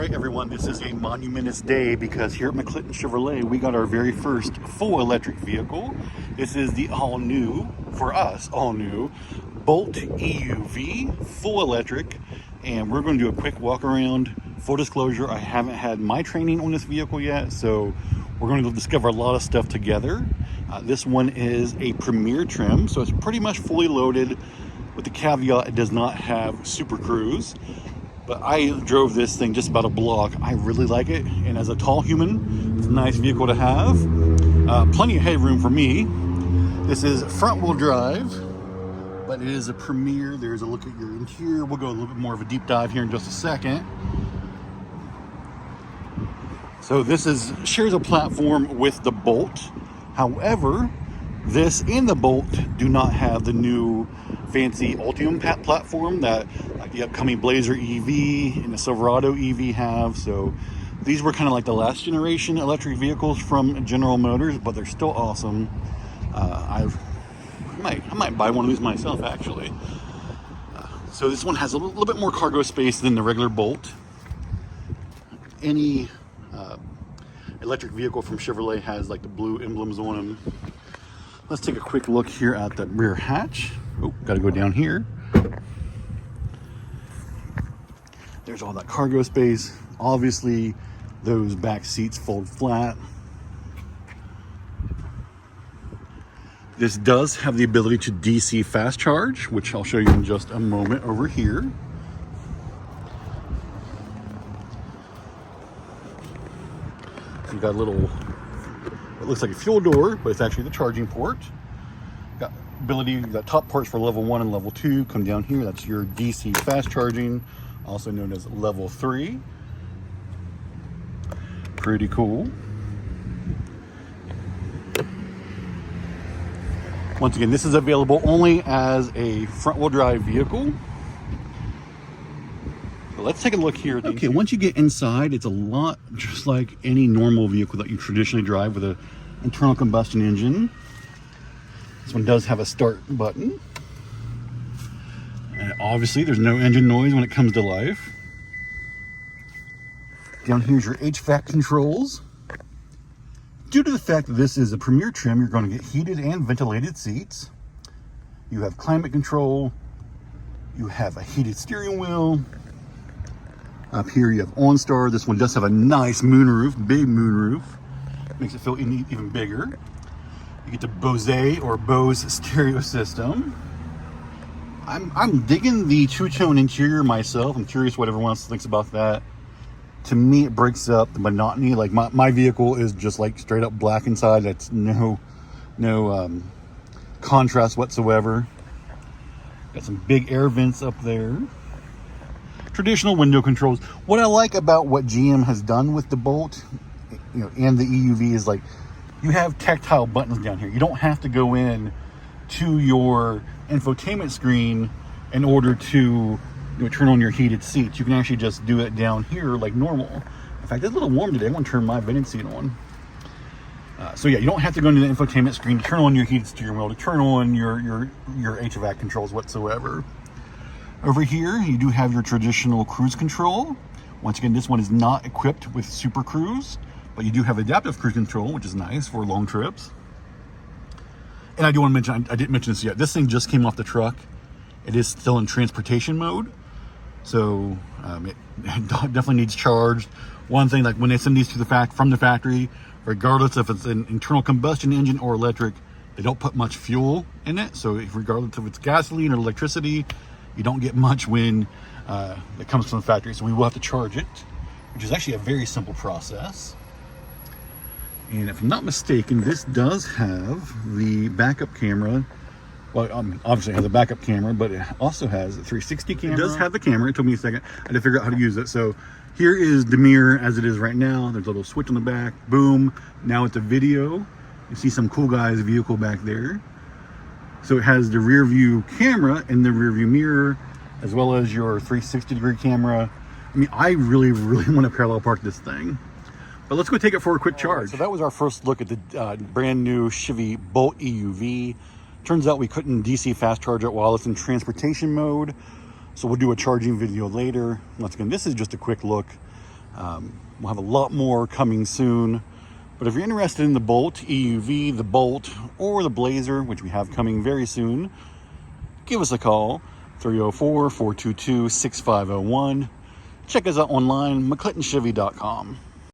Alright everyone, this is a monumentous day because here at McClinton Chevrolet we got our very first full electric vehicle. This is the all-new, for us, all-new Bolt EUV full electric, and we're going to do a quick walk around. Full disclosure, I haven't had my training on this vehicle yet, so we're going to discover a lot of stuff together. This one is a Premier trim, so it's pretty much fully loaded, with the caveat it does not have Super Cruise. But I drove this thing just about a block. I really like it, and as a tall human, it's a nice vehicle to have. Plenty of headroom for me. This is front-wheel drive, but it is a Premier. There's a look at your interior. We'll go a little bit more of a deep dive here in just a second. So this shares a platform with the Bolt. However, this and the Bolt do not have the new fancy Ultium platform that like the upcoming Blazer EV and the Silverado EV have. So these were kind of like the last generation electric vehicles from General Motors, but they're still awesome. I might buy one of these myself actually. So this one has a little bit more cargo space than the regular Bolt. Any electric vehicle from Chevrolet has like the blue emblems on them. Let's take a quick look here at the rear hatch. Oh, gotta go down here. There's all that cargo space. Obviously, those back seats fold flat. This does have the ability to DC fast charge, which I'll show you in just a moment over here. You got a little, it looks like a fuel door, but it's actually the charging port. Got ability, you got top ports for level 1 and level 2. Come down here, that's your DC fast charging, also known as level 3. Pretty cool. Once again, this is available only as a front-wheel drive vehicle. So let's take a look here. Okay, once you get inside, it's a lot just like any normal vehicle that you traditionally drive with an internal combustion engine. This one does have a start button. And obviously, there's no engine noise when it comes to life. Down here's your HVAC controls. Due to the fact that this is a Premier trim, you're going to get heated and ventilated seats. You have climate control. You have a heated steering wheel. Up here you have OnStar. This one does have a nice moonroof, big moonroof. Makes it feel even bigger. You get the Bose stereo system. I'm digging the two-tone interior myself. I'm curious what everyone else thinks about that. To me, it breaks up the monotony. Like my vehicle is just like straight up black inside. That's no contrast whatsoever. Got some big air vents up there. Traditional window controls. What I like about what GM has done with the Bolt, and the EUV is like you have tactile buttons down here. You don't have to go in to your infotainment screen in order to turn on your heated seats. You can actually just do it down here like normal. In fact, it's a little warm today. I want to turn my vented seat on. So yeah, you don't have to go into the infotainment screen to turn on your heated steering wheel, to turn on your HVAC controls whatsoever. Over here, you do have your traditional cruise control. Once again, this one is not equipped with Super Cruise, but you do have adaptive cruise control, which is nice for long trips. And I do want to mention, I didn't mention this yet, this thing just came off the truck. It is still in transportation mode, so it definitely needs charged. One thing, like when they send these to from the factory, regardless if it's an internal combustion engine or electric, they don't put much fuel in it. So regardless if it's gasoline or electricity, you don't get much when it comes from the factory. So we will have to charge it, which is actually a very simple process. And if I'm not mistaken, this does have the backup camera. Well, obviously it has a backup camera, but it also has a 360 camera. It does have the camera. It took me a second. I had to figure out how to use it. So here is the mirror as it is right now. There's a little switch on the back. Boom. Now it's a video. You see some cool guy's vehicle back there. So it has the rear view camera and the rear view mirror, as well as your 360-degree camera. I mean, I really want to parallel park this thing. But let's go take it for a quick charge. So that was our first look at the brand new Chevy Bolt EUV. Turns out we couldn't DC fast charge it while it's in transportation mode. So we'll do a charging video later. Once again, this is just a quick look. We'll have a lot more coming soon. But if you're interested in the Bolt, EUV, the Bolt, or the Blazer, which we have coming very soon, give us a call, 304-422-6501. Check us out online, McClintonChevy.com.